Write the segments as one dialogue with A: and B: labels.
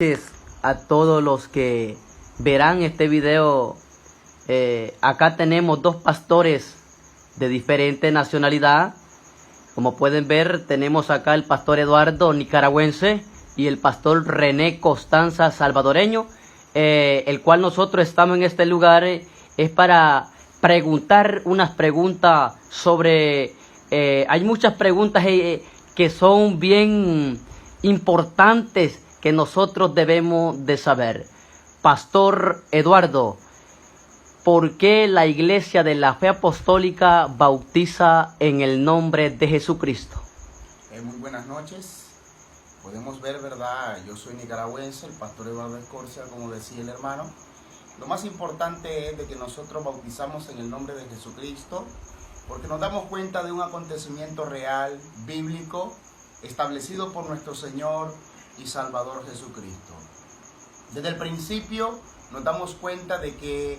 A: Gracias a todos los que verán este video. Acá tenemos dos pastores de diferente nacionalidad. Como pueden ver, tenemos acá el pastor Eduardo, nicaragüense, y el pastor René Constanza, salvadoreño, el cual nosotros estamos en este lugar es para preguntar unas preguntas sobre... hay muchas preguntas que son bien importantes que nosotros debemos de saber. Pastor Eduardo, ¿por qué la Iglesia de la Fe Apostólica bautiza en el nombre de Jesucristo?
B: Muy buenas noches. Podemos ver, ¿verdad? Yo soy nicaragüense, el pastor Eduardo Escorcia, como decía el hermano. Lo más importante es de que nosotros bautizamos en el nombre de Jesucristo, porque nos damos cuenta de un acontecimiento real, bíblico, establecido por nuestro Señor y Salvador Jesucristo. Desde el principio nos damos cuenta de que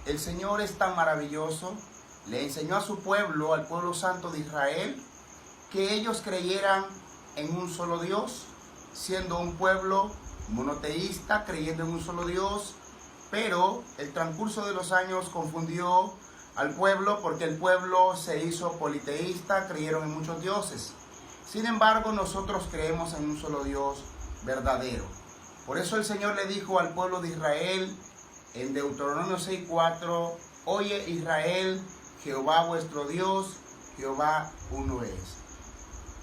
B: el Señor es tan maravilloso, le enseñó a su pueblo, al pueblo santo de Israel, que ellos creyeran en un solo Dios, siendo un pueblo monoteísta, creyendo en un solo Dios, pero el transcurso de los años confundió al pueblo porque el pueblo se hizo politeísta, creyeron en muchos dioses. Sin embargo, nosotros creemos en un solo Dios verdadero. Por eso el Señor le dijo al pueblo de Israel en Deuteronomio 6:4, oye Israel, Jehová vuestro Dios, Jehová uno es.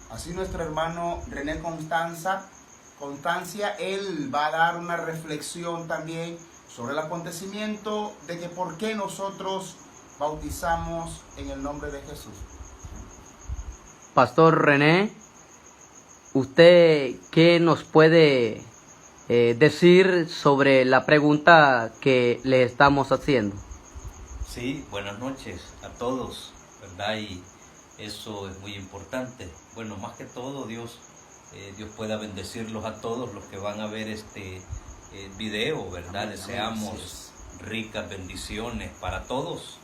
B: Así nuestro hermano René Constancia, él va a dar una reflexión también sobre el acontecimiento de que por qué nosotros bautizamos en el nombre de Jesús.
A: Pastor René, ¿usted qué nos puede decir sobre la pregunta que le estamos haciendo?
C: Sí, buenas noches a todos, ¿verdad? Y eso es muy importante. Bueno, más que todo, Dios pueda bendecirlos a todos los que van a ver este video, ¿verdad? Amén, deseamos ricas bendiciones para todos,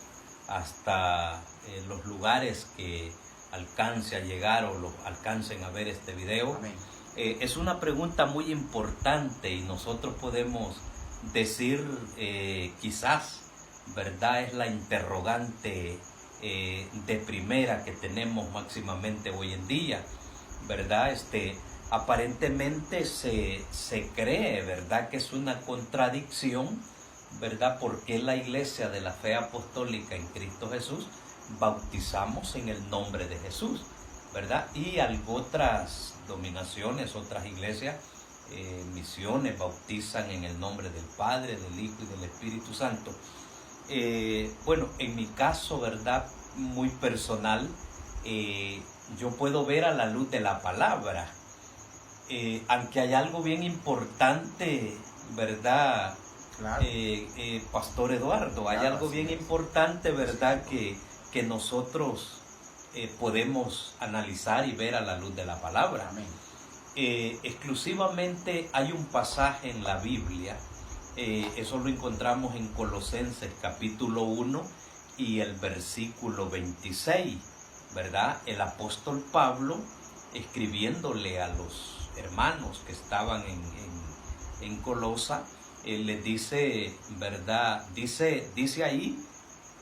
C: hasta los lugares que alcance a llegar o alcancen a ver este video. Amén. Es una pregunta muy importante y nosotros podemos decir quizás, ¿verdad? Es la interrogante de primera que tenemos máximamente hoy en día, ¿verdad? Aparentemente se cree, ¿verdad? Que es una contradicción, ¿verdad? Porque la Iglesia de la Fe Apostólica en Cristo Jesús bautizamos en el nombre de Jesús, ¿verdad? Y otras dominaciones, otras iglesias, misiones, bautizan en el nombre del Padre, del Hijo y del Espíritu Santo. Bueno, en mi caso, ¿verdad? Muy personal, yo puedo ver a la luz de la palabra, aunque hay algo bien importante, ¿verdad? Claro. Pastor Eduardo, hay algo bien importante, ¿verdad? Que nosotros podemos analizar y ver a la luz de la palabra. Amén. Exclusivamente hay un pasaje en la Biblia, eso lo encontramos en Colosenses capítulo 1 y el versículo 26, ¿verdad? El apóstol Pablo, escribiéndole a los hermanos que estaban en Colosa, les dice, ¿verdad? Dice ahí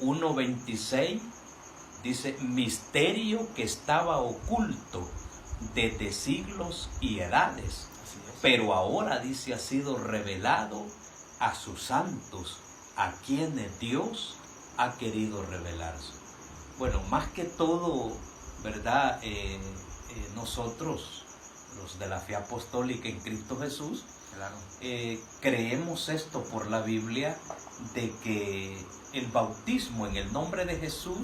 C: 1:26, dice, misterio que estaba oculto desde siglos y edades, pero ahora, dice, ha sido revelado a sus santos, a quienes Dios ha querido revelarse. Bueno, más que todo, ¿verdad? Nosotros, los de la Fe Apostólica en Cristo Jesús, claro, creemos esto por la Biblia, de que el bautismo en el nombre de Jesús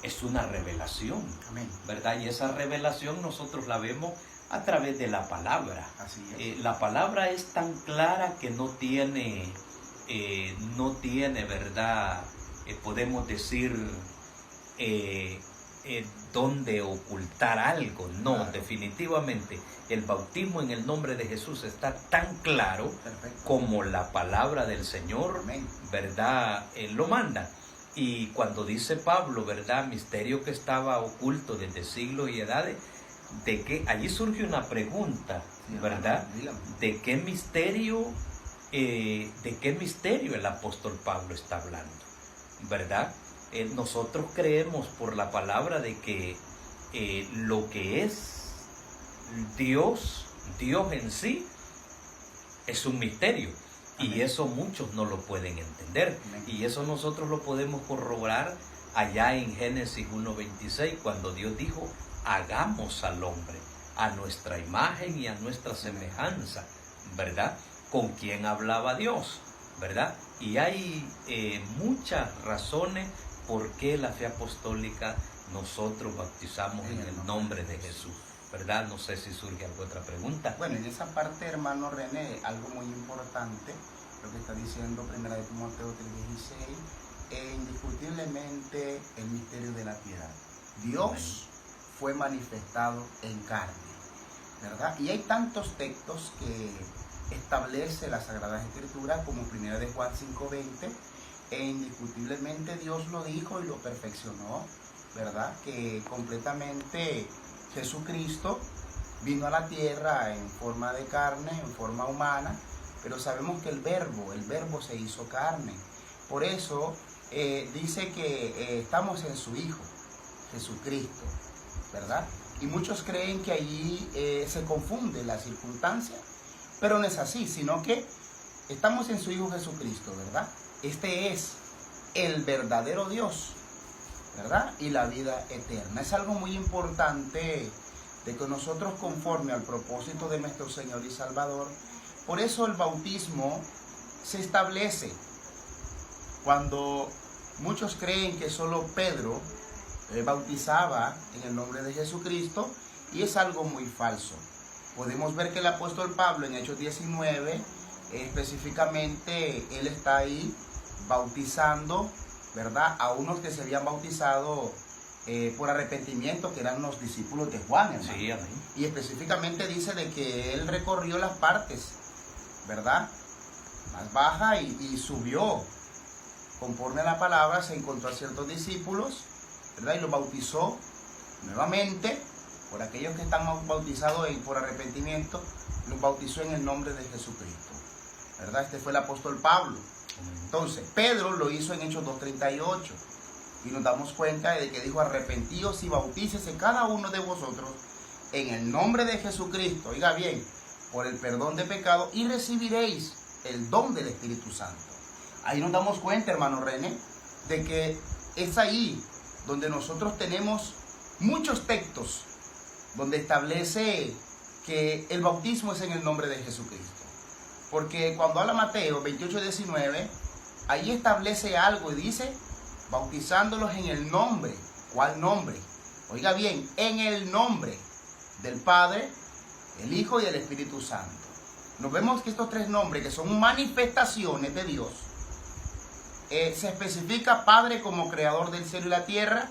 C: es una revelación. Amén. ¿Verdad? Y esa revelación nosotros la vemos a través de la palabra. Así es. La palabra es tan clara que no tiene, ¿verdad? Podemos decir dónde ocultar algo. No, claro. Definitivamente el bautismo en el nombre de Jesús está tan claro. Perfecto. Como la palabra del Señor. Amén. ¿Verdad? Lo manda. Y cuando dice Pablo, ¿verdad? Misterio que estaba oculto desde siglos y edades, de que allí surge una pregunta.
B: Sí,
C: ¿verdad?
B: dígame.
C: ¿De qué misterio el apóstol Pablo está hablando? ¿Verdad? Nosotros creemos por la palabra de que lo que es Dios en sí, es un misterio.
B: Amén.
C: Y eso muchos no lo pueden entender.
B: Amén.
C: Y eso nosotros lo podemos corroborar allá en Génesis 1:26, cuando Dios dijo, hagamos al hombre a nuestra imagen y a nuestra semejanza, ¿verdad? ¿Con quién hablaba Dios? ¿Verdad? Y hay muchas razones por qué la fe apostólica nosotros bautizamos en el nombre de Jesús, ¿verdad? No sé si surge alguna otra pregunta.
B: Bueno, en esa parte, hermano René, algo muy importante, lo que está diciendo 1 Timoteo 3:16, indiscutiblemente el misterio de la piedad. Dios fue manifestado en carne, ¿verdad? Y hay tantos textos que establece la Sagrada Escritura, como 1 de Juan 5:20, indiscutiblemente Dios lo dijo y lo perfeccionó, ¿verdad? Que completamente Jesucristo vino a la tierra en forma de carne, en forma humana, pero sabemos que el verbo se hizo carne. Por eso dice que estamos en su Hijo, Jesucristo, ¿verdad? Y muchos creen que allí se confunde la circunstancia, pero no es así, sino que estamos en su Hijo Jesucristo, ¿verdad? Este es el verdadero Dios, ¿verdad? Y la vida eterna. Es algo muy importante de que nosotros, conforme al propósito de nuestro Señor y Salvador, por eso el bautismo se establece. Cuando muchos creen que solo Pedro bautizaba en el nombre de Jesucristo, y es algo muy falso. Podemos ver que el apóstol Pablo en Hechos 19, específicamente, él está ahí bautizando, ¿verdad?, a unos que se habían bautizado por arrepentimiento, que eran los discípulos de Juan, hermano.
C: Sí, amén.
B: Y específicamente dice de que él recorrió las partes, ¿verdad?, más baja y subió. Conforme a la palabra, se encontró a ciertos discípulos, ¿verdad?, y los bautizó nuevamente. Por aquellos que están bautizados por arrepentimiento, los bautizó en el nombre de Jesucristo, ¿verdad? Este fue el apóstol Pablo. Entonces, Pedro lo hizo en Hechos 2:38. Y nos damos cuenta de que dijo, arrepentíos y bautícese cada uno de vosotros en el nombre de Jesucristo, oiga bien, por el perdón de pecado, y recibiréis el don del Espíritu Santo. Ahí nos damos cuenta, hermano René, de que es ahí donde nosotros tenemos muchos textos donde establece que el bautismo es en el nombre de Jesucristo. Porque cuando habla Mateo 28:19, ahí establece algo y dice, bautizándolos en el nombre. ¿Cuál nombre? Oiga bien, en el nombre del Padre, el Hijo y el Espíritu Santo. Nos vemos que estos tres nombres, que son manifestaciones de Dios, se especifica Padre como creador del cielo y la tierra,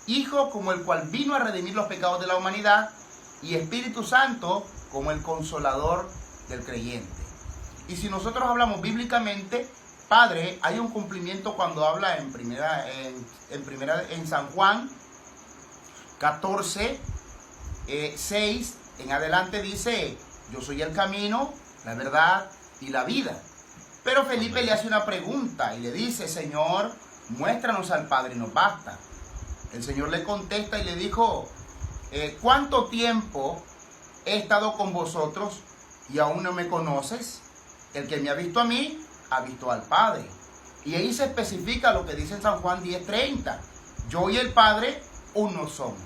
B: Hijo como el cual vino a redimir los pecados de la humanidad, y Espíritu Santo como el consolador del creyente. Y si nosotros hablamos bíblicamente, Padre, hay un cumplimiento cuando habla en San Juan 14:6 en adelante, dice, yo soy el camino, la verdad y la vida. Pero Felipe le hace una pregunta y le dice, Señor, muéstranos al Padre y nos basta. El Señor le contesta y le dijo, ¿cuánto tiempo he estado con vosotros y aún no me conoces? El que me ha visto a mí, ha visto al Padre. Y ahí se especifica lo que dice en San Juan 10:30. Yo y el Padre, uno somos.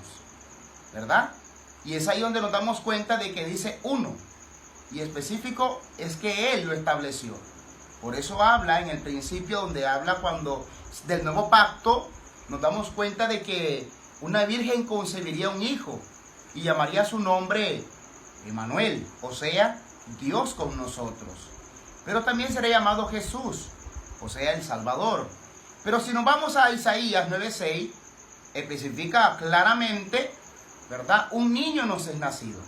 B: ¿Verdad? Y es ahí donde nos damos cuenta de que dice uno. Y específico es que Él lo estableció. Por eso habla en el principio, donde habla cuando del nuevo pacto, nos damos cuenta de que una virgen concebiría un hijo y llamaría su nombre Emmanuel, o sea, Dios con nosotros. Pero también será llamado Jesús, o sea, el Salvador. Pero si nos vamos a Isaías 9:6, especifica claramente, ¿verdad? Un niño nos es nacido,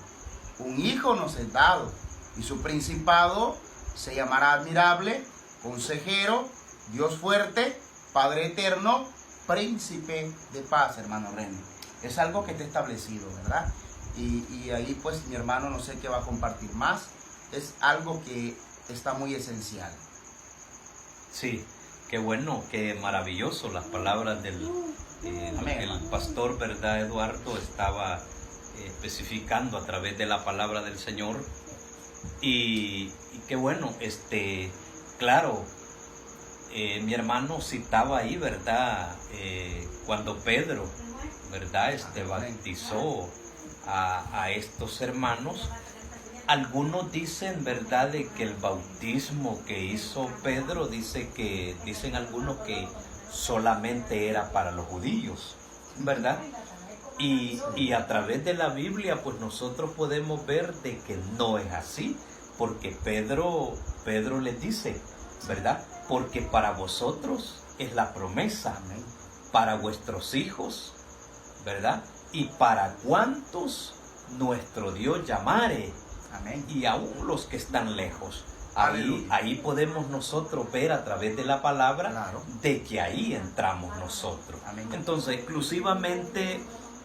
B: un hijo nos es dado, y su principado se llamará admirable, consejero, Dios fuerte, Padre eterno, príncipe de paz, hermano René. Es algo que está establecido, ¿verdad? Y ahí pues mi hermano no sé qué va a compartir más. Es algo que está muy esencial.
C: Sí, qué bueno, qué maravilloso las palabras del lo que el pastor, ¿verdad? Eduardo estaba especificando a través de la palabra del Señor. Y qué bueno, claro, mi hermano citaba ahí, ¿verdad? Cuando Pedro, ¿verdad? Bautizó a estos hermanos. Algunos dicen, ¿verdad?, de que el bautismo que hizo Pedro, dicen algunos que solamente era para los judíos, ¿verdad? Y a través de la Biblia, pues nosotros podemos ver de que no es así, porque Pedro les dice, ¿verdad? Porque para vosotros es la promesa, para vuestros hijos, ¿verdad? Y para cuantos nuestro Dios llamare.
B: Amén.
C: Y aún los que están lejos.
B: Aleluya.
C: Ahí podemos nosotros ver a través de la palabra,
B: Claro,
C: de que ahí entramos nosotros.
B: Amén.
C: Entonces, exclusivamente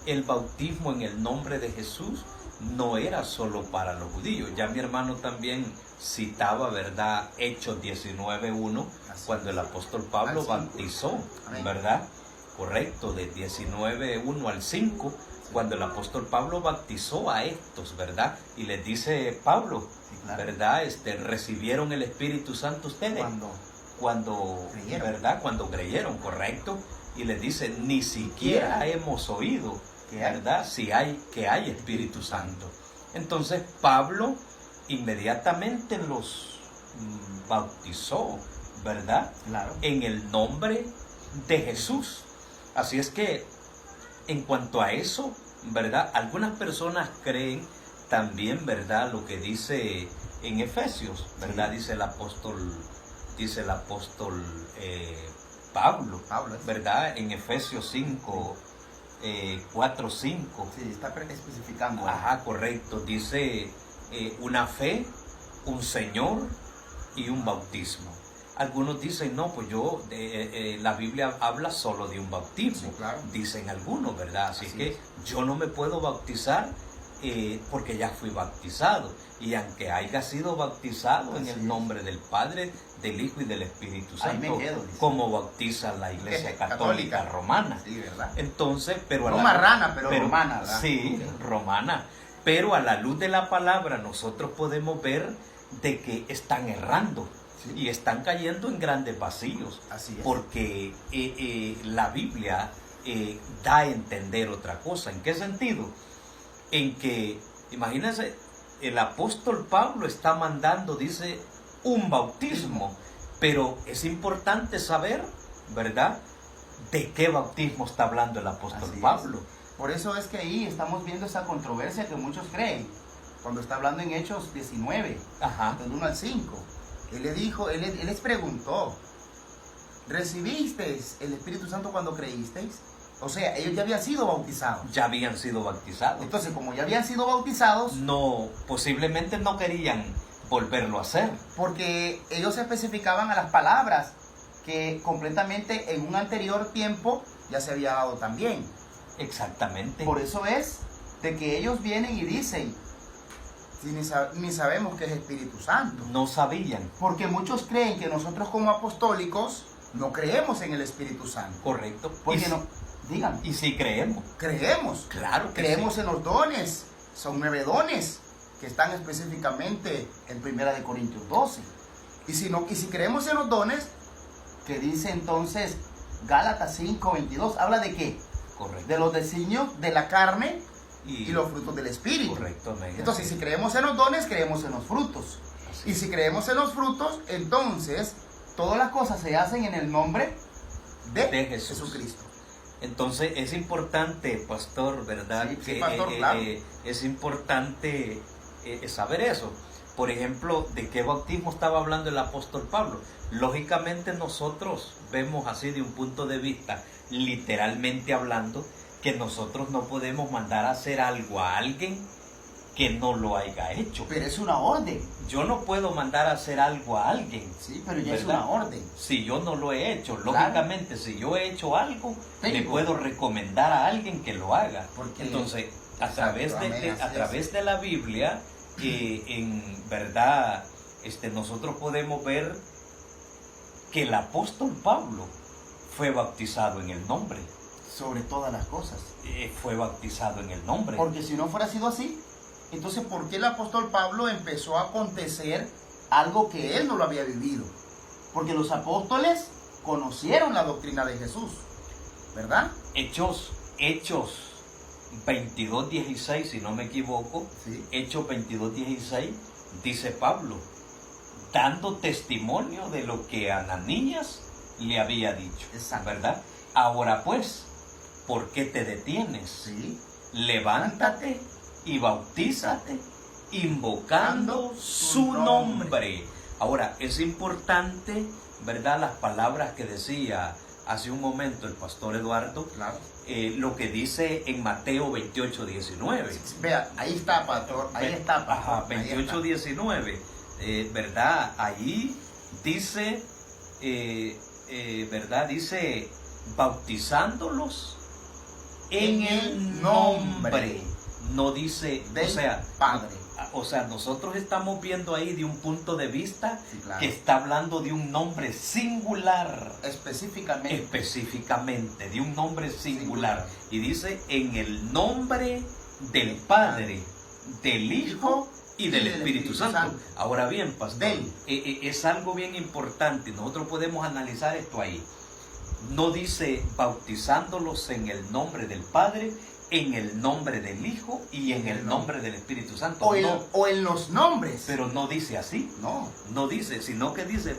C: el bautismo en el nombre de Jesús no era solo para los judíos. Ya mi hermano también citaba, ¿verdad? Hechos 19:1, cuando el apóstol Pablo bautizó,
B: Amén.
C: ¿verdad? Correcto, de 19:1 al 5. Cuando el apóstol Pablo bautizó a estos, ¿verdad? Y les dice Pablo,
B: Sí, claro.
C: ¿verdad? Recibieron el Espíritu Santo ustedes. Cuando
B: creyeron.
C: ¿verdad? Cuando creyeron, correcto. Y les dice, ni siquiera hemos oído, ¿verdad? Que hay Espíritu Santo. Entonces Pablo inmediatamente los bautizó, ¿verdad?
B: Claro.
C: En el nombre de Jesús. Así es que en cuanto a eso, ¿verdad? Algunas personas creen también, ¿verdad? Lo que dice en Efesios, ¿verdad?
B: Sí.
C: Dice el apóstol Pablo, ¿verdad? En Efesios 5, 4, 5.
B: Sí, está especificando.
C: Ajá, correcto. Dice una fe, un Señor y un bautismo. Algunos dicen, no, pues la Biblia habla solo de un bautismo.
B: Sí, claro.
C: Dicen algunos, ¿verdad? Así que
B: es.
C: yo no me puedo bautizar porque ya fui bautizado. Y aunque haya sido bautizado en el nombre del Padre, del Hijo y del Espíritu Santo, como bautiza la Iglesia Católica Romana.
B: Sí, ¿verdad?
C: Entonces, pero
B: no marrana, pero romana, ¿verdad?
C: Sí, romana. Pero a la luz de la palabra nosotros podemos ver de que están errando. Sí. Y están cayendo en grandes vacíos.
B: Así es.
C: Porque la Biblia da a entender otra cosa. ¿En qué sentido? En que, imagínense, el apóstol Pablo está mandando, dice, un bautismo. Pero es importante saber, ¿verdad?, de qué bautismo está hablando el apóstol Pablo.
B: Por eso es que ahí estamos viendo esa controversia que muchos creen. Cuando está hablando en Hechos 19,
C: Ajá.
B: del 1 al 5. Él le dijo, él les preguntó, ¿recibisteis el Espíritu Santo cuando creísteis? O sea, ellos ya habían sido bautizados.
C: Ya habían sido bautizados.
B: Entonces, como ya habían sido bautizados,
C: no, posiblemente no querían volverlo a hacer.
B: Porque ellos especificaban a las palabras que completamente en un anterior tiempo ya se había dado también.
C: Exactamente.
B: Por eso es de que ellos vienen y dicen, si ni sabemos qué es Espíritu Santo.
C: No sabían.
B: Porque muchos creen que nosotros como apostólicos no creemos en el Espíritu Santo.
C: Correcto.
B: Porque no, díganme.
C: Y sí creemos.
B: Creemos.
C: Claro que
B: creemos
C: sí.
B: En los dones. Son 9 dones que están específicamente en 1 Corintios 12. Y si creemos en los dones, que dice entonces Gálatas 5:22, habla de qué?
C: Correcto.
B: De los designios de la carne y los frutos del Espíritu.
C: Correcto.
B: Entonces, si creemos en los dones, creemos en los frutos.
C: Así
B: y si creemos en los frutos, entonces todas las cosas se hacen en el nombre de Jesucristo.
C: Entonces es importante, pastor, ¿verdad?
B: Sí, pastor, claro.
C: Es importante saber eso. Por ejemplo, ¿de qué bautismo estaba hablando el apóstol Pablo? Lógicamente nosotros vemos así de un punto de vista, literalmente hablando, que nosotros no podemos mandar a hacer algo a alguien que no lo haya hecho.
B: Pero es una orden.
C: Yo no puedo mandar a hacer algo a alguien.
B: Sí, pero ya
C: ¿verdad?
B: es una orden.
C: Si yo no lo he hecho,
B: Claro.
C: lógicamente, si yo he hecho algo, le puedo recomendar a alguien que lo haga.
B: Porque
C: entonces, a través
B: amén,
C: a través de la Biblia, en verdad, nosotros podemos ver que el apóstol Pablo fue bautizado en el nombre.
B: Sobre todas las cosas.
C: Fue bautizado en el nombre.
B: Porque si no fuera sido así, entonces ¿por qué el apóstol Pablo empezó a acontecer algo que él no lo había vivido? Porque los apóstoles conocieron la doctrina de Jesús, ¿verdad?
C: Hechos 22:16, si no me equivoco,
B: Sí.
C: Hechos 22:16, dice Pablo, dando testimonio de lo que Ananías le había dicho.
B: Exacto.
C: ¿Verdad? Ahora pues, ¿por qué te detienes?
B: Sí.
C: Levántate y bautízate, invocando su nombre. Ahora, es importante, ¿verdad?, las palabras que decía hace un momento el pastor Eduardo,
B: Claro.
C: lo que dice en Mateo 28:19.
B: Vea, ahí está, pastor. Ahí está, pastor.
C: Ajá, 28:19. ¿Verdad? Ahí dice, ¿verdad? Dice, bautizándolos en el nombre. No dice,
B: del Padre.
C: O sea, nosotros estamos viendo ahí de un punto de vista
B: Sí, claro.
C: que está hablando de un nombre singular.
B: Específicamente.
C: De un nombre singular. Y dice, en el nombre del Padre, del Hijo y del Espíritu Santo. Ahora bien, pastor, es algo bien importante. Nosotros podemos analizar esto ahí. No dice bautizándolos en el nombre del Padre, en el nombre del Hijo y en el nombre del Espíritu Santo.
B: O en los nombres.
C: Pero no dice así.
B: No.
C: No dice, sino que dice,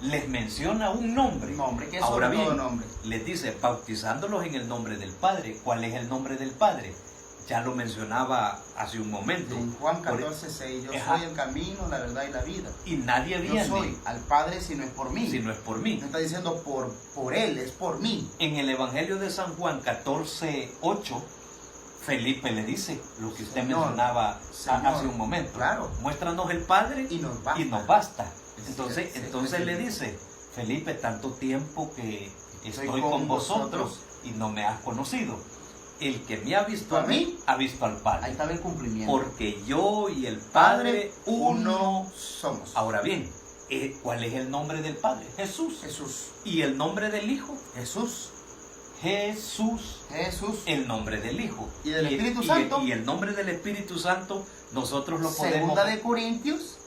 C: les menciona un nombre.
B: Nombre, que es
C: Ahora
B: sobre todo
C: bien,
B: nombre.
C: les dice, bautizándolos en el nombre del Padre. ¿Cuál es el nombre del Padre? Ya lo mencionaba hace un momento.
B: En Juan 14:6, yo
C: Ajá.
B: soy el camino, la verdad y la vida.
C: Y nadie
B: Yo
C: viene
B: soy al Padre si no es por mí.
C: si no es por mí.
B: No está diciendo por Él, es por mí.
C: En el Evangelio de San Juan 14:8, Felipe le dice lo que usted
B: Señor,
C: mencionaba
B: Señor,
C: hace un momento.
B: claro.
C: Muéstranos el Padre
B: Y nos basta.
C: Entonces,
B: Sí,
C: entonces
B: sí,
C: le
B: sí.
C: dice, Felipe, tanto tiempo que estoy
B: con
C: con
B: vosotros
C: vosotros y no me has conocido. El que me ha visto
B: ¿A
C: a mí,
B: mí?
C: ha visto al
B: Ahí
C: Padre.
B: estaba el cumplimiento.
C: Porque yo y el Padre uno.
B: somos.
C: Ahora bien, ¿cuál es el nombre del Padre? Jesús.
B: Jesús.
C: ¿Y el nombre del Hijo?
B: Jesús.
C: Jesús.
B: Jesús.
C: El nombre del Hijo.
B: ¿Y del Espíritu Santo?
C: Y el nombre del Espíritu Santo, nosotros lo podemos...
B: Segunda de Corintios,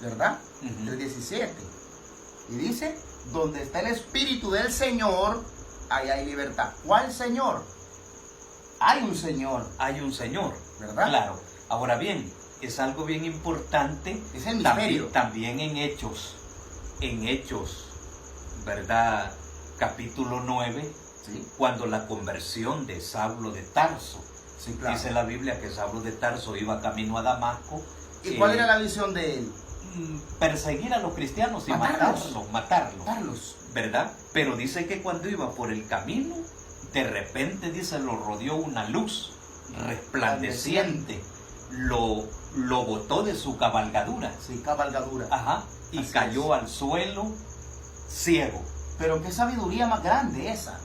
B: ¿verdad?
C: Ujú.
B: El 17. Y dice, donde está el Espíritu del Señor, ahí hay libertad. ¿Cuál Señor? Hay un Señor,
C: Hay un Señor,
B: ¿verdad?
C: claro. Ahora bien, es algo bien importante.
B: Es el misterio.
C: También en Hechos, ¿verdad? Capítulo 9,
B: Sí,
C: cuando la conversión de Saulo de Tarso.
B: sí, claro.
C: Dice la Biblia que Saulo de Tarso iba camino a Damasco.
B: ¿Y cuál era la visión de él?
C: Perseguir a los cristianos y
B: Matarlos.
C: matarlos.
B: Carlos.
C: ¿Verdad? Pero dice que cuando iba por el camino, de repente, dice, lo rodeó una luz resplandeciente, lo botó de su cabalgadura,
B: Sí, cabalgadura.
C: ajá, y
B: Así
C: cayó al suelo ciego.
B: Pero qué sabiduría más grande esa.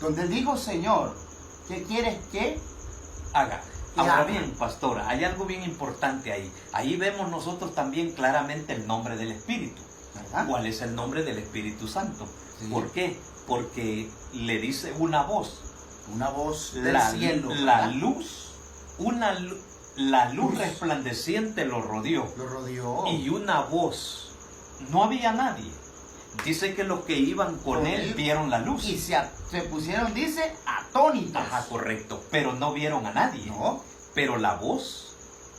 B: Donde él dijo, Señor, ¿qué quieres que
C: Haga.
B: Y
C: Ahora
B: haga.
C: bien, pastora, hay algo bien importante ahí. Ahí vemos nosotros también claramente el nombre del Espíritu.
B: ¿verdad?
C: ¿Cuál es el nombre del Espíritu Santo?
B: Sí.
C: ¿Por qué? Porque le dice una voz.
B: Una voz del
C: La,
B: cielo.
C: la
B: ¿verdad?
C: luz, la luz
B: Luz.
C: resplandeciente lo rodeó.
B: Lo rodeó.
C: Y una voz. No había nadie. Dice que los que iban con él vieron la luz.
B: Y se pusieron, dice, atónitos.
C: Ajá, correcto. Pero no vieron a nadie.
B: No.
C: Pero la voz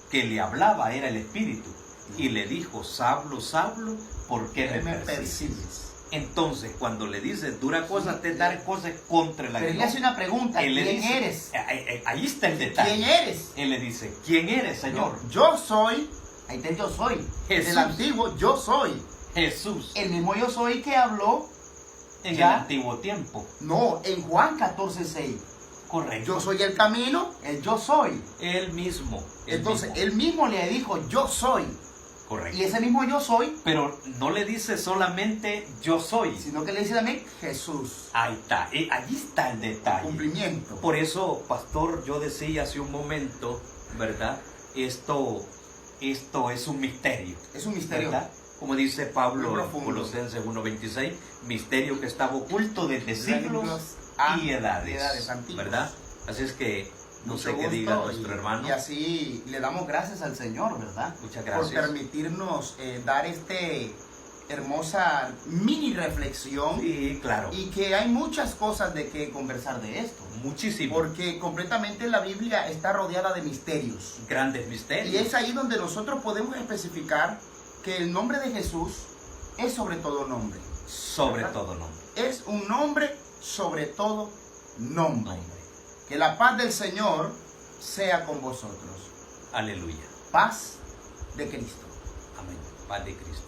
C: que le hablaba era el Espíritu. Y le dijo, Saulo, Saulo, ¿por qué
B: ¿Qué
C: me
B: me
C: persigues?
B: persigues?
C: Entonces, cuando le dice, dura cosa te dar cosas contra la
B: Pero él le hace una pregunta,
C: él le
B: ¿quién
C: dice,
B: eres?
C: Ahí está el detalle.
B: ¿Quién eres?
C: Él le dice, ¿quién eres, Señor?
B: Yo soy, ahí está el yo soy.
C: Jesús.
B: Del antiguo yo soy.
C: Jesús.
B: El mismo yo soy que habló,
C: En
B: ya.
C: el antiguo tiempo.
B: no, en Juan 14:6.
C: Correcto.
B: Yo soy el camino, el yo soy.
C: Él mismo.
B: Entonces, él mismo le dijo, yo soy.
C: Correcto.
B: Y ese mismo yo soy,
C: Pero no le dice solamente yo soy.
B: sino que le dice también Jesús.
C: Ahí está, allí está el detalle.
B: Cumplimiento.
C: Por eso, pastor, yo decía hace un momento, ¿verdad? Esto es un misterio.
B: Es un misterio.
C: ¿Verdad? Como dice Pablo
B: Muy
C: en
B: profundo.
C: Colosenses 1:26, misterio que estaba oculto desde siglos y edades,
B: antiguas.
C: ¿verdad? Así es que no
B: Mucho
C: sé qué
B: gusto
C: diga nuestro
B: y-
C: hermano.
B: Y así le damos gracias al Señor, ¿verdad?
C: Muchas
B: Por
C: gracias.
B: permitirnos dar hermosa mini reflexión.
C: Sí, claro.
B: Y que hay muchas cosas de que conversar de esto.
C: Muchísimo.
B: Porque completamente la Biblia está rodeada de misterios.
C: Grandes
B: Y
C: misterios.
B: es ahí donde nosotros podemos especificar que el nombre de Jesús es sobre todo nombre.
C: Sobre
B: ¿verdad?
C: todo nombre.
B: Es un nombre sobre todo nombre.
C: Nombre.
B: Que la paz del Señor sea con vosotros.
C: Aleluya.
B: Paz de Cristo.
C: Amén. Paz de Cristo.